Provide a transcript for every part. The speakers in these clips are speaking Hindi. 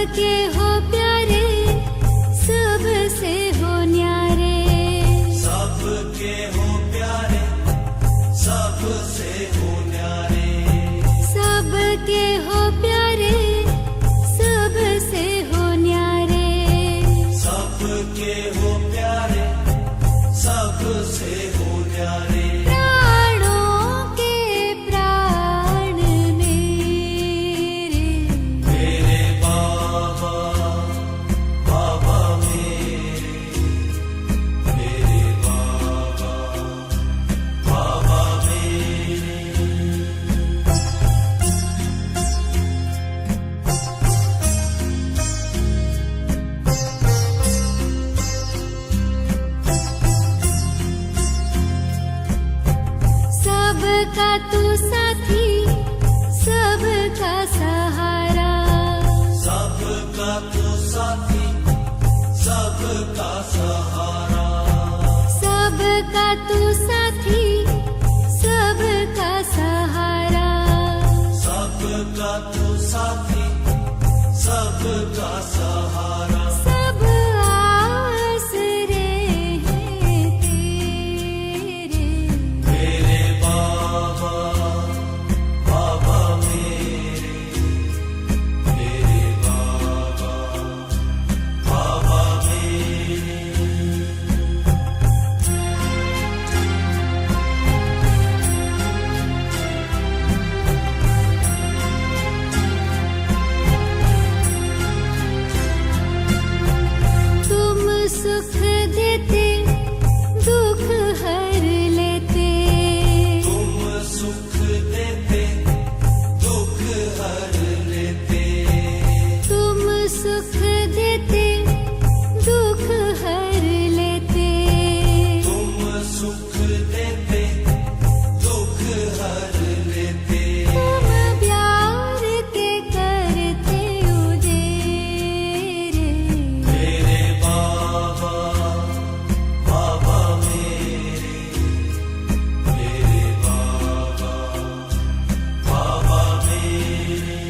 सबके हो प्यारे, सबसे हो न्यारे, सबके हो प्यारे, सबसे हो न्यारे, सबके हो प्यारे, सबसे हो न्यारे, सबके हो प्यारे, सबसे हो न्यारे। प्राणों के प्राण मेरे, मेरे बाबा, बाबा मेरे बाबा, बाबा मेरे। सबका तू साथी, सबका सहारा, सबका तू साथी, सबका सहारा, सबका तू साथी, सबका सहारा, सबका तू साथी, सबका सहारा। सब आसरे हैं तेरे, मेरे बाबा, बाबा मेरे बाबा, बाबा मेरे। तुम सुख देते, दुख हर लेते, तुम सुख देते, दुख हर लेते, तुम सुख देते, दुख हर लेते, तुम सुख देते, दुख हर लेते। तुम प्यार के करते उजेरे, मेरे बाबा, बाबा मेरे बाबा, बाबा मेरे।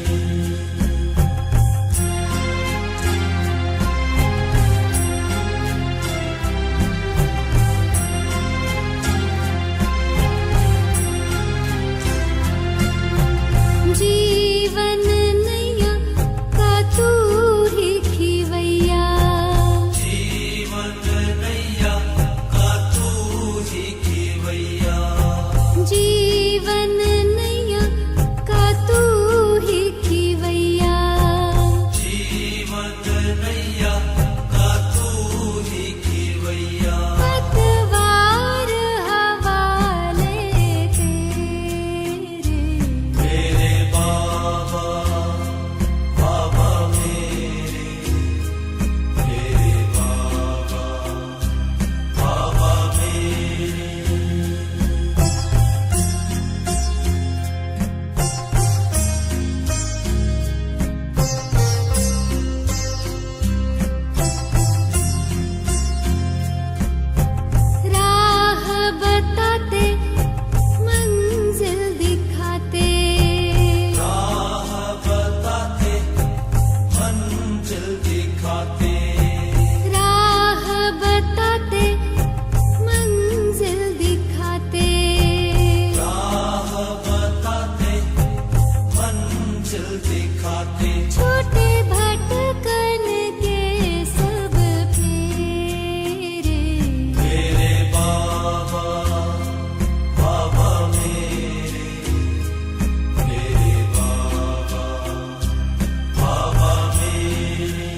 जीवन नैया का तू ही खिवैया, जीवन नैया का तू ही खिवैया, जीवन नैया का तू ही खिवैया, जीवन नैया का तू ही खिवैया। पतवार हवाले तेरे, मेरे बाबा, बाबा मेरे बाबा, बाबा मेरे। राह बताते, मंजिल दिखाते, राह बताते, मंजिल दिखाते, राह बताते, मंजिल दिखाते, राह बताते, मंजिल दिखाते। छोटे भटकन के सब फेरे, मेरे बाबा, बाबा मेरे बाबा, बाबा मेरे।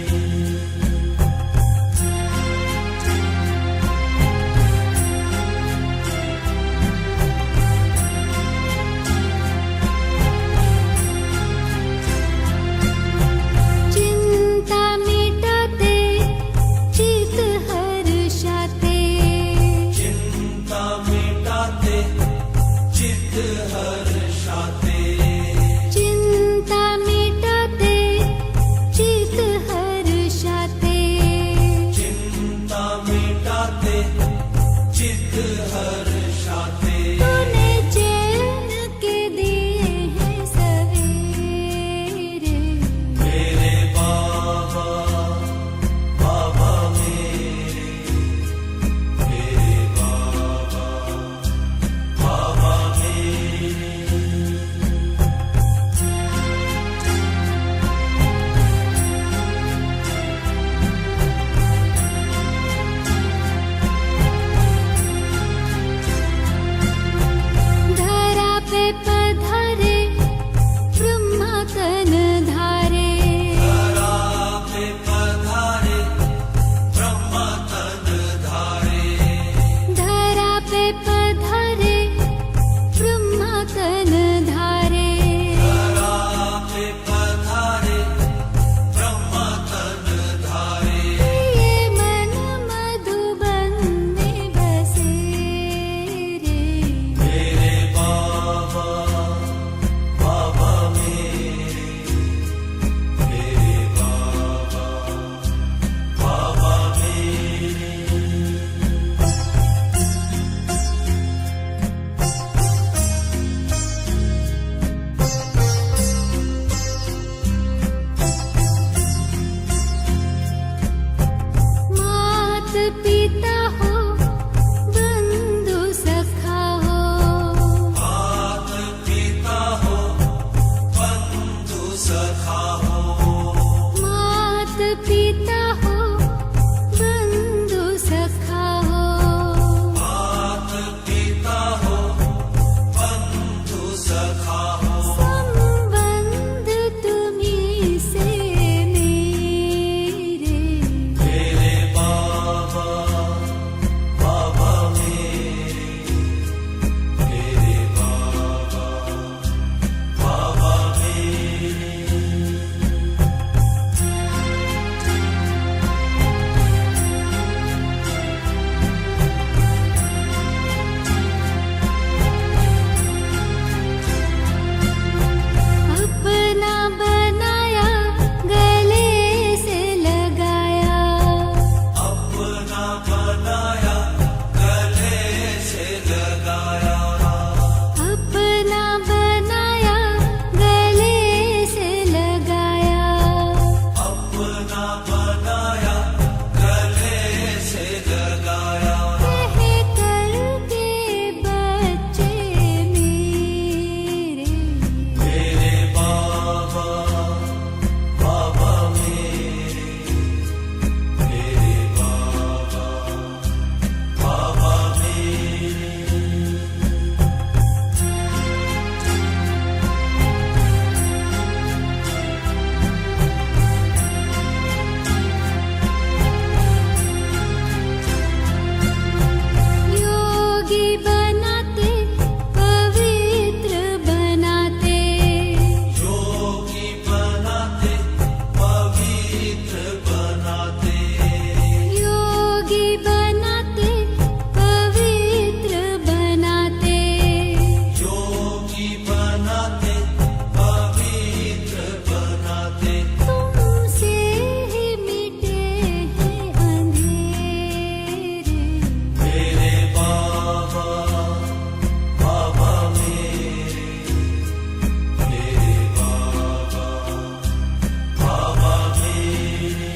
सखा हो मात पिता हो बंधु सखा हो मात पिता हो बंधु सखा हो संबंध तुम्ही से मेरे मेरे बाबा बाबा मेरे बाबा बाबा मेरे अपना बनाया गले से लगाया अपना बनाया गले से लगाया अपना बनाया गले से लगाया अपना बनाया गले से लगाया कह करके बच्चे मेरे मेरे बाबा बाबा मेरे बाबा बाबा मेरे योगी बनाते पवित्र बनाते योगी बनाते पवित्र बनाते योगी बनाते पवित्र बनाते योगी बनाते पवित्र बनाते तुमसे ही मिटे हैं अंधेरे मेरे बाबा बाबा मेरे बाबा बाबा मेरे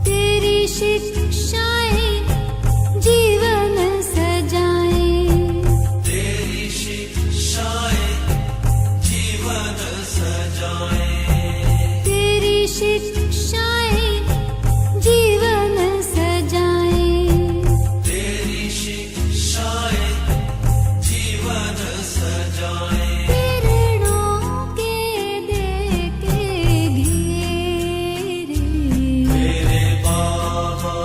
तेरी शिक्षाएं जीवन सजाएं तेरी शिक्षाएं जीवन सजाए तेरी शिक्षाएं जीवन सजाएं तेरी शिक्षाएं जीवन सजाए किरणों के दे के घेरे मेरे बाबा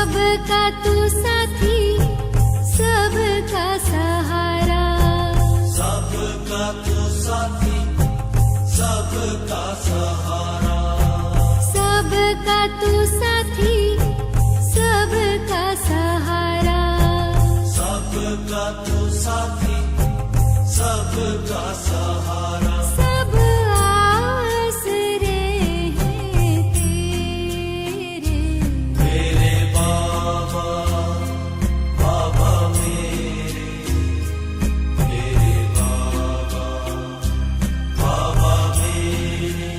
सबका तू साथी सबका सहारा सबका तू साथी सबका सहारा सबका तू साथी सबका सहारा सबका तू साथी सबका सहारा सब आसरे हैं तेरे मेरे बाबा बाबा मेरे बाबा बाबा मेरे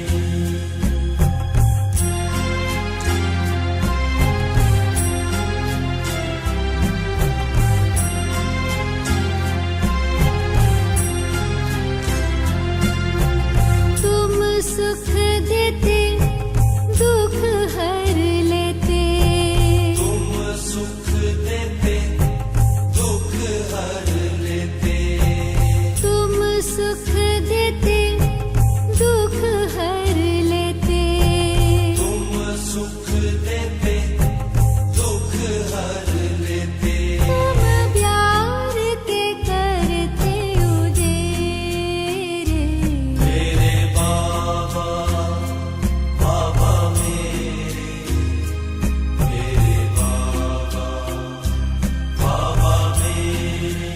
तुम सुख देते दुख हर लेते तुम सुख देते दुख हर लेते तुम सुख देते दुख हर लेते तुम सुख देते दुख हर लेते तुम प्यार के करते उजेरे मेरे बाबा बाबा मेरे बाबा बाबा मेरे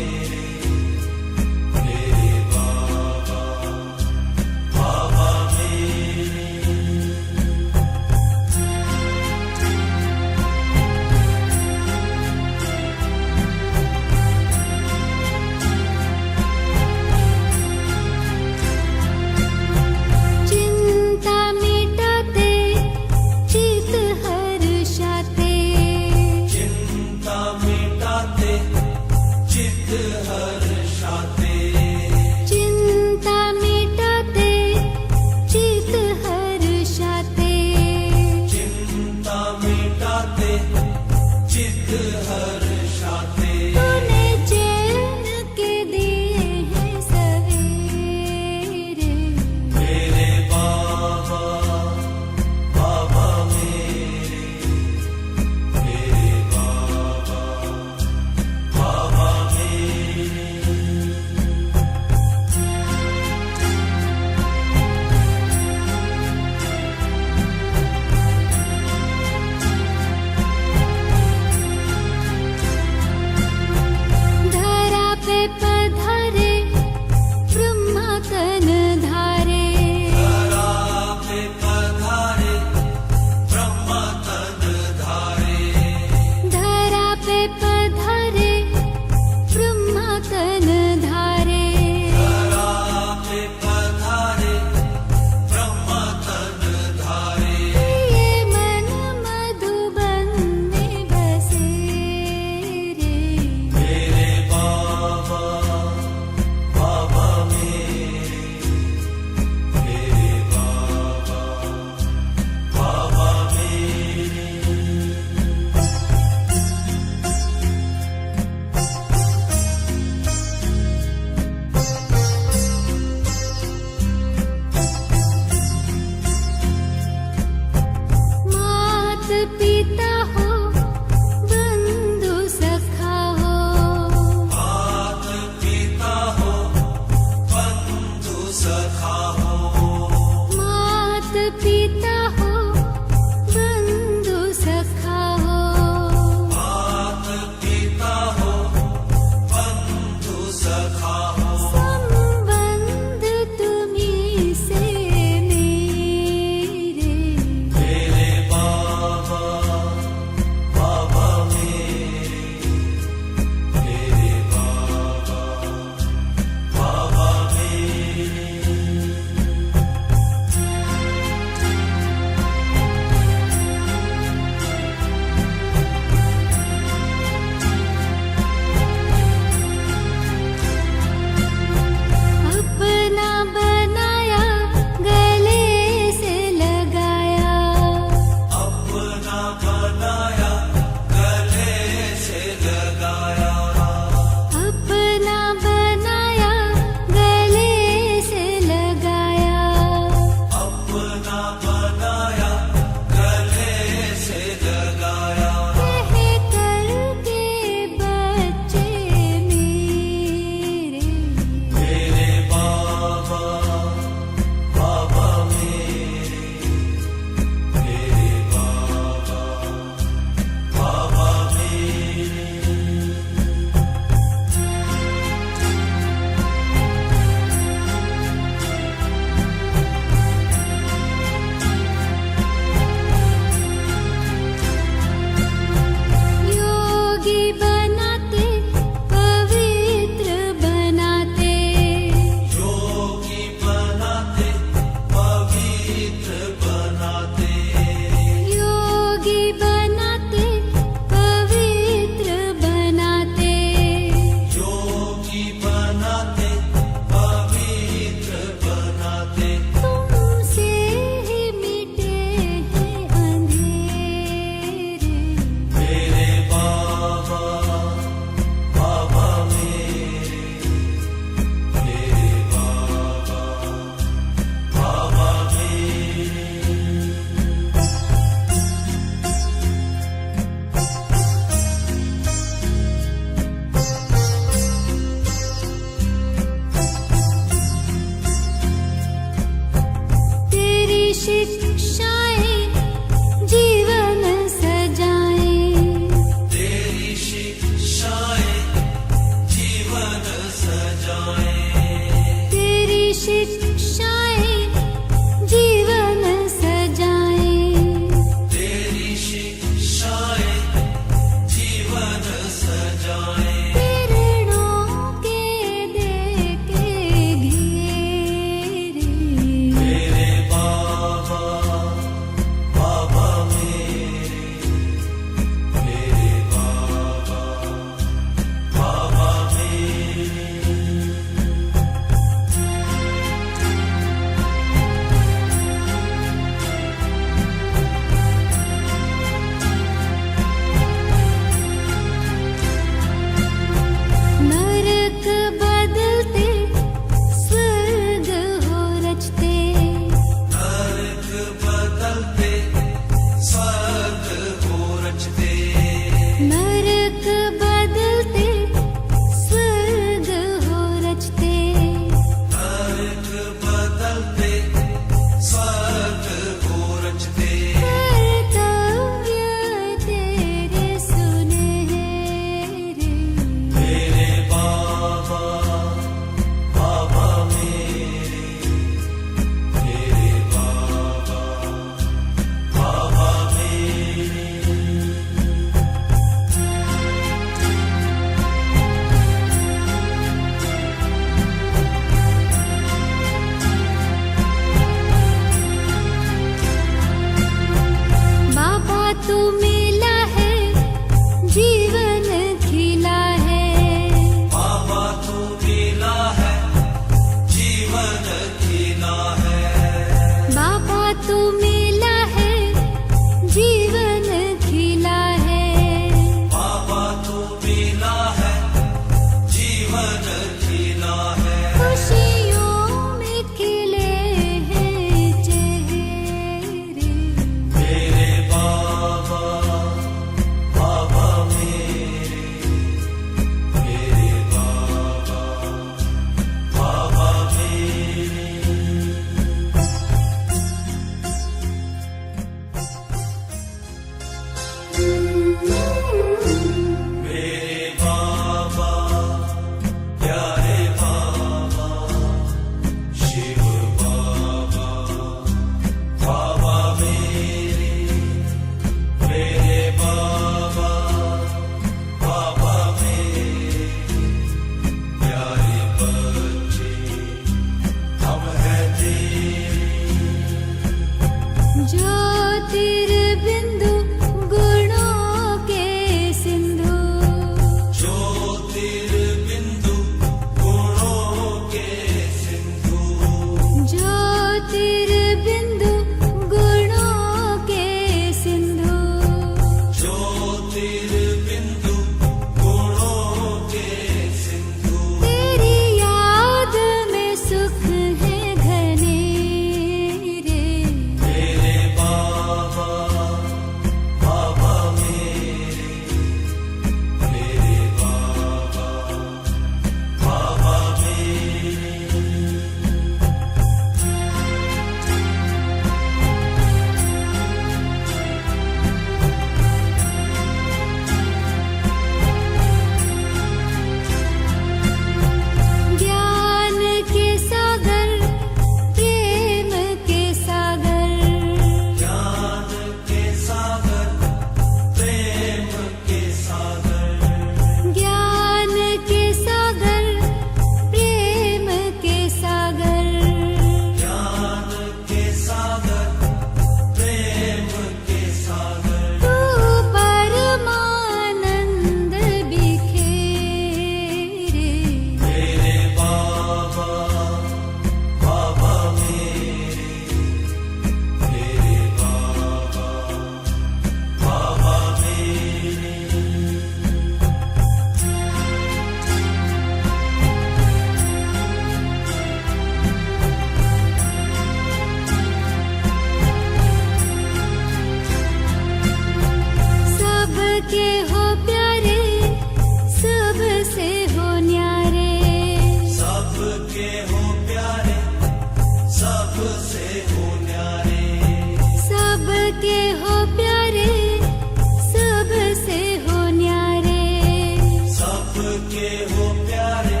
सबके हो प्यारे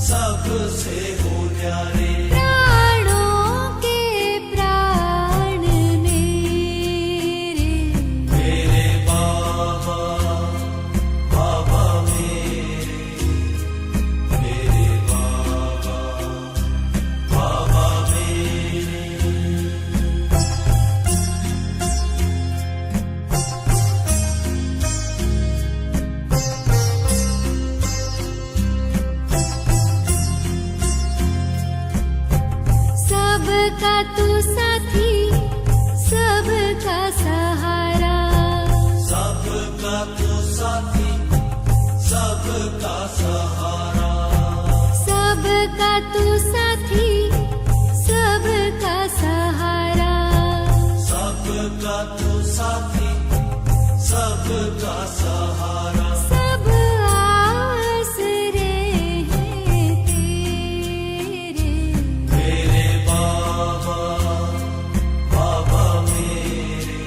सबसे हो न्यारे प्राणों के प्राण मेरे बाबा बाबा मेरे बाबा बाबा मेरे सबका तू साथी सबका सहारा सबका तो साथी सबका सहारा सबका तू साथी सबका सहारा सबका तो साथी सबका सहारा सब आसरे हैं तेरे मेरे बाबा बाबा मेरे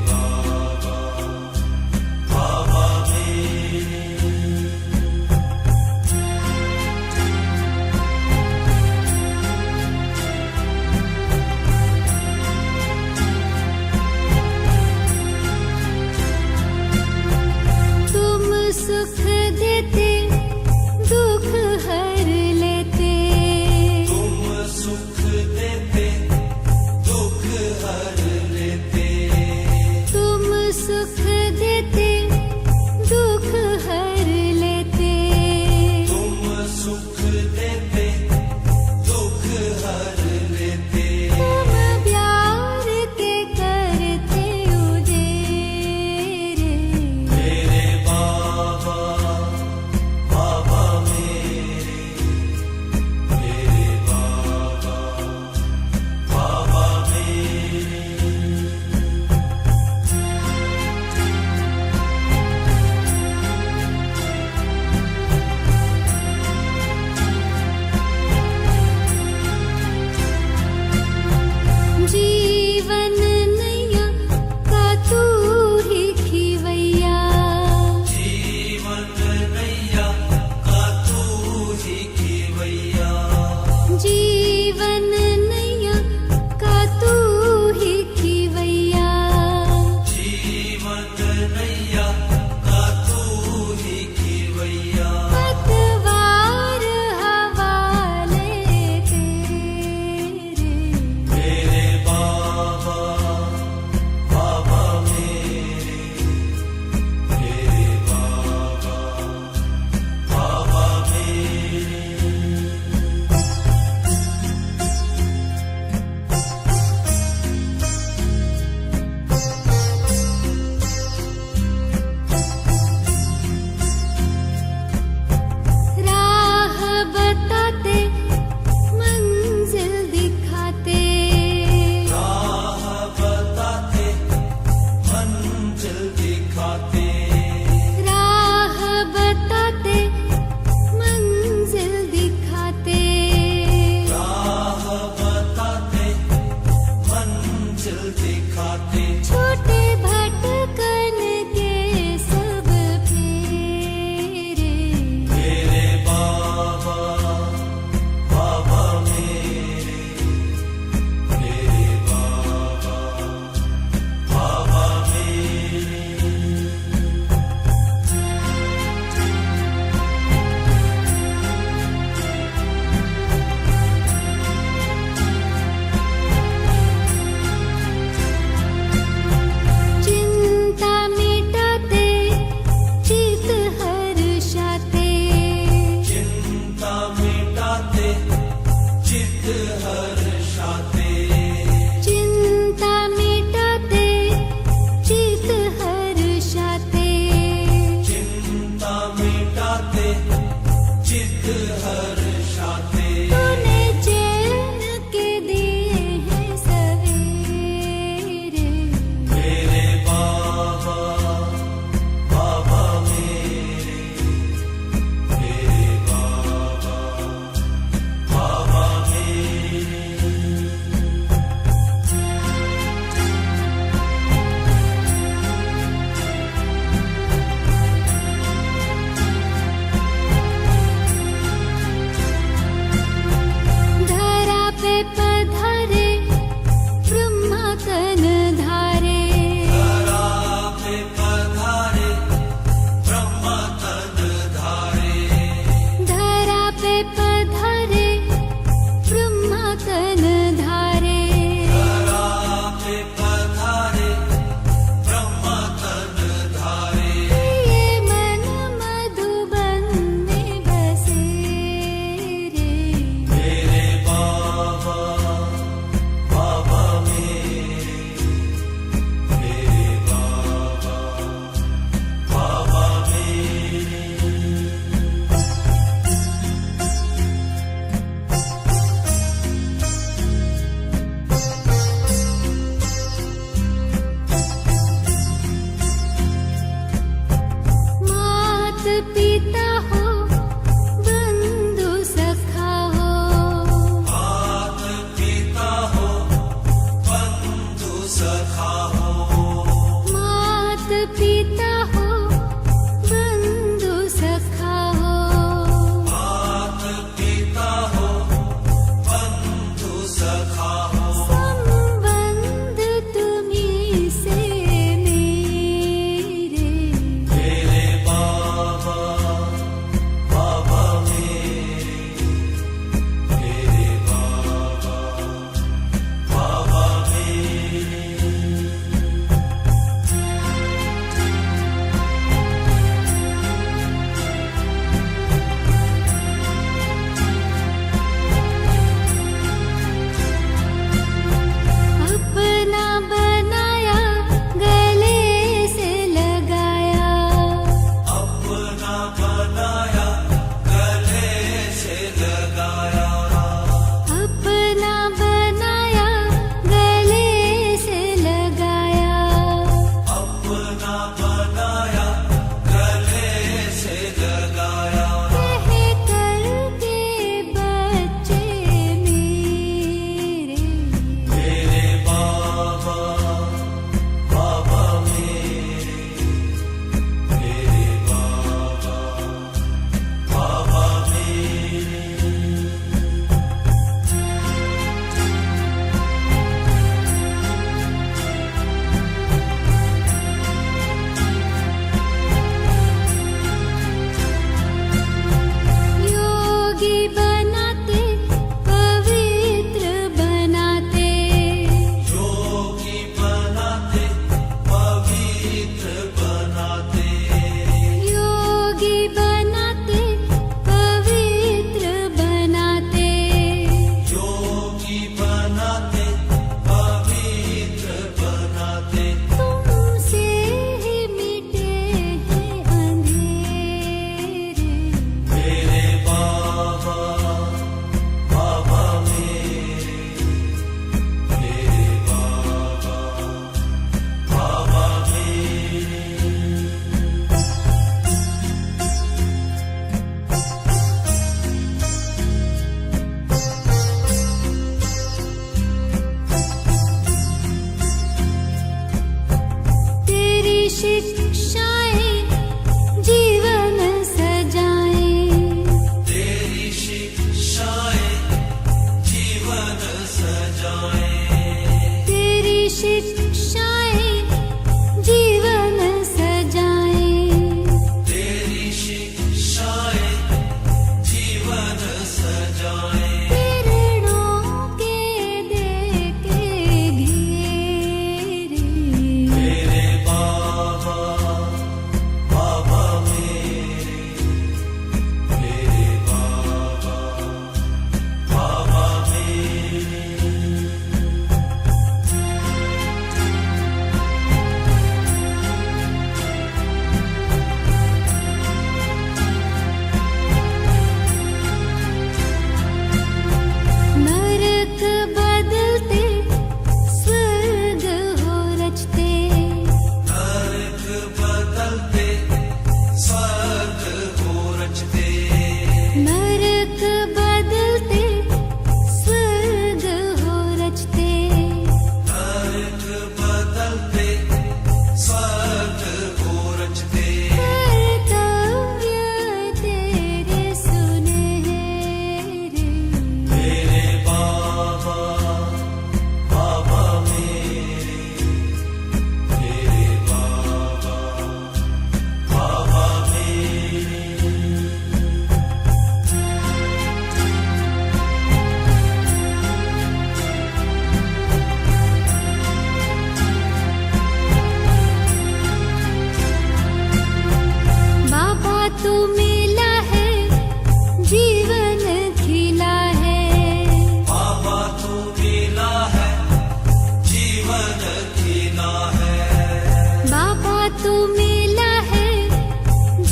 बाबा बाबा मेरे तुम सुख देते दुख हर लेते तुम सुख देते दुख हर लेते तुम सुख देते दुख हर लेते तुम सुख देते दुख हर लेते तुम प्यार के करते उजेरे मेरे बाबा पिता हो बंधु सखा हो मात पिता हो बंधु सखा हो मात पिता हो बंधु सखा हो मात पिता हो बंधु सखा हो संबंध तुम्हीं से मेरे मेरे बाबा बाबा मेरे बाबा बाबा मेरे अपना बनाया गले से लगाया अपना बनाया गले से लगाया अपना बनाया गले से लगाया अपना बनाया गले से लगाया कह करके बच्चे मेरे मेरे बाबा बाबा मेरे बाबा बाबा मेरे योगी बनाते पवित्र बनाते योगी बनाते पवित्र बनाते योगी बनाते पवित्र बनाते योगी बनाते पवित्र बनाते तुमसे ही मिटे हैं अंधेरे मेरे बाबा बाबा मेरे बाबा बाबा मेरे तेरी शिक्षाएं जीवन सजाएं तेरी शिक्षाएं जीवन सजाए तेरी शिक्षाएं जीवन सजाएं तेरी शिक्षाएं जीवन सजाए किरणों के दे के घेरे मेरे बाबा बाबा मेरे बाबा बाबा मेरे नरक बदलते स्वर्ग हो रचते नरक बदलते स्वर्ग हो रचते नरक बदलते स्वर्ग हो रचते नरक बदलते स्वर्ग हो रचते कर्तव्य तेरे सुनहरे मेरे बाबा बाबा मेरे बाबा बाबा मेरे बाबा तू मिला है जीवन खिला है बाबा तू मिला है जीवन खिला है बाबा तू मिला है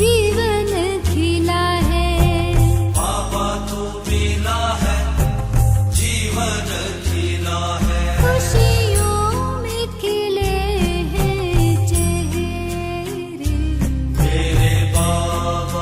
जीवन खिला है बाबा तू मिला है जीवन खिला है खुशियों में खिले हैं चेहरे मेरे बाबा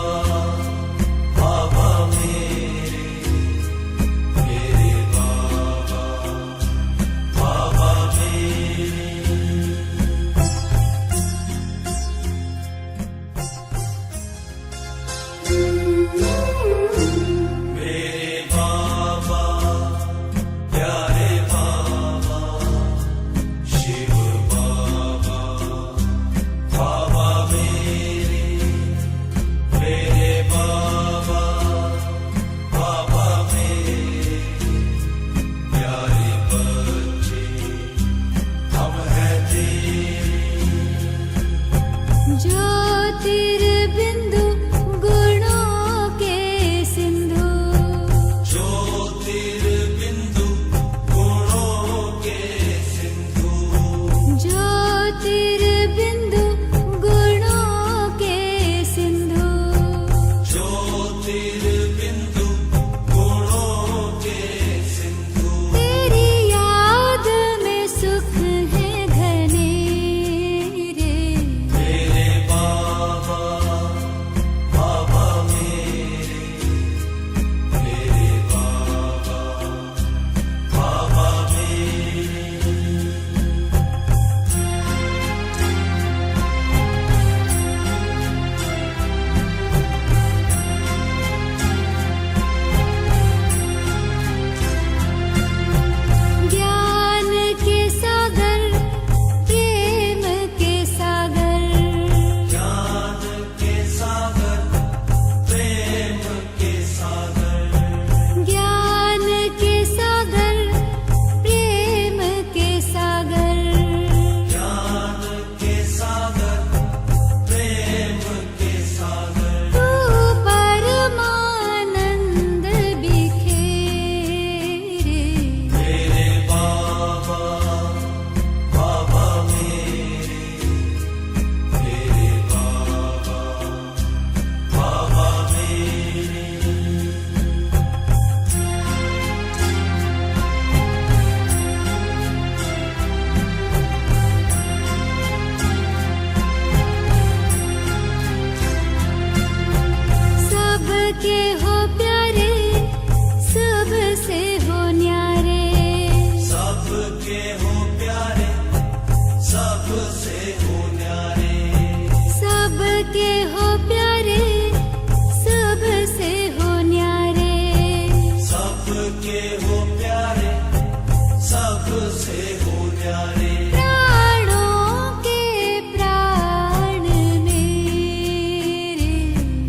सबके हो प्यारे सबसे हो न्यारे सबके हो प्यारे सबसे हो न्यारे सबके हो प्यारे सबसे हो न्यारे सबके हो प्यारे सबसे हो न्यारे प्राणों के प्राण मेरे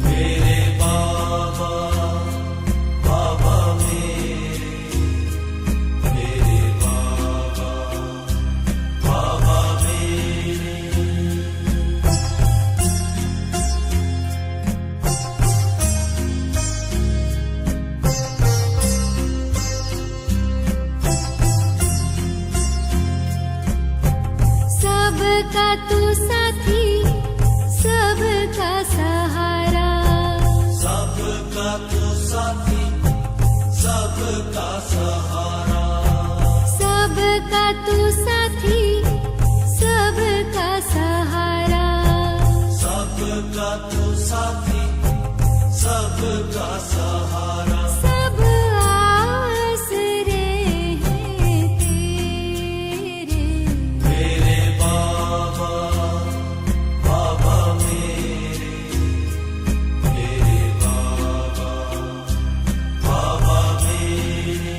मेरे बाबा बाबा मेरे बाबा बाबा मेरे सबका तू साथी सबका सहारा सबका तो साथी सबका सहारा सबका तू साथी सबका सहारा सबका तो साथी सबका सहारा सब आसरे हैं तेरे मेरे बाबा बाबा मेरे बाबा बाबा मेरे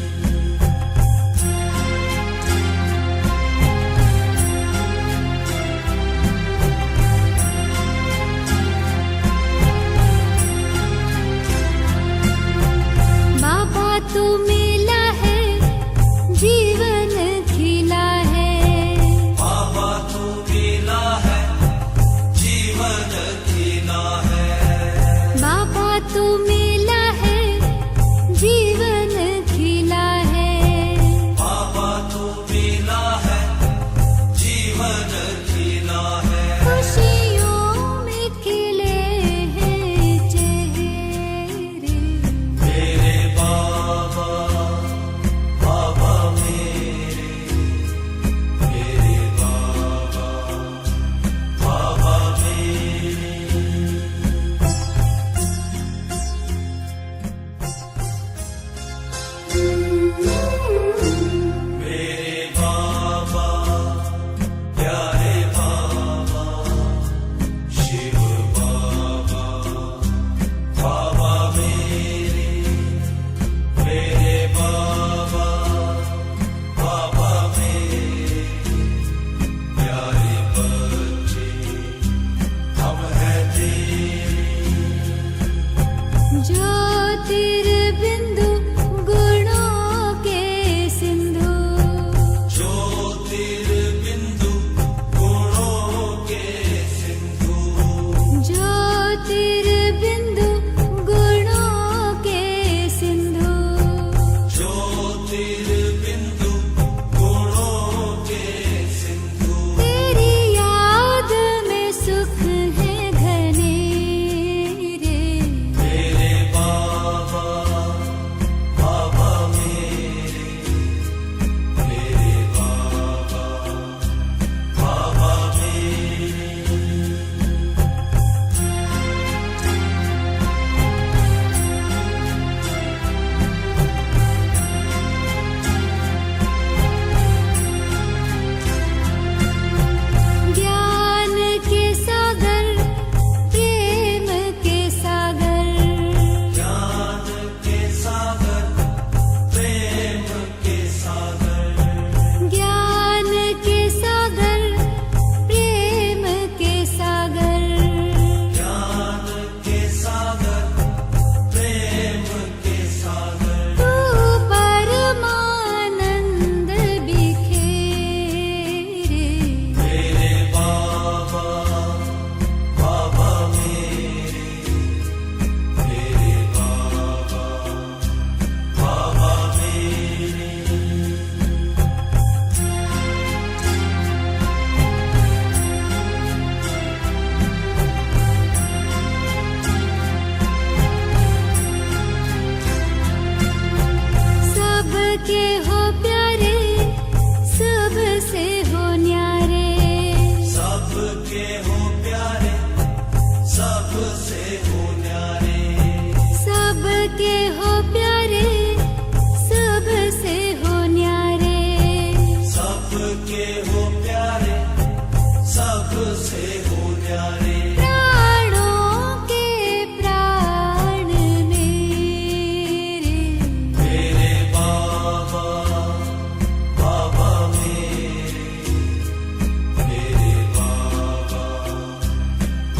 बाबा तू मिला है जीवन खिला है बाबा तू मिला है जीवन खिला है बाबा तू मिला है जीवन खिला है बाबा तू मिला है जीवन खिला है खुशियों में खिले हैं चेहरे मेरे बाबा बाबा मेरे बाबा बाबा मेरे सबके हो प्यारे सबसे हो न्यारे सबके हो प्यारे सबसे हो न्यारे प्राणों के प्राण मेरे मेरे बाबा बाबा मेरे बाबा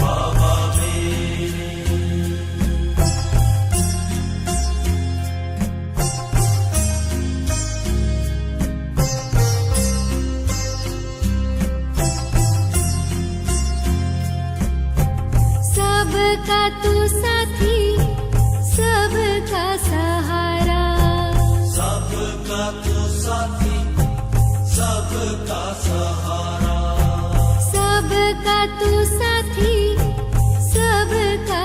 बाबा मेरे सबका तू साथी सबका सहारा सबका तो साथी सबका सहारा सबका तू साथी सबका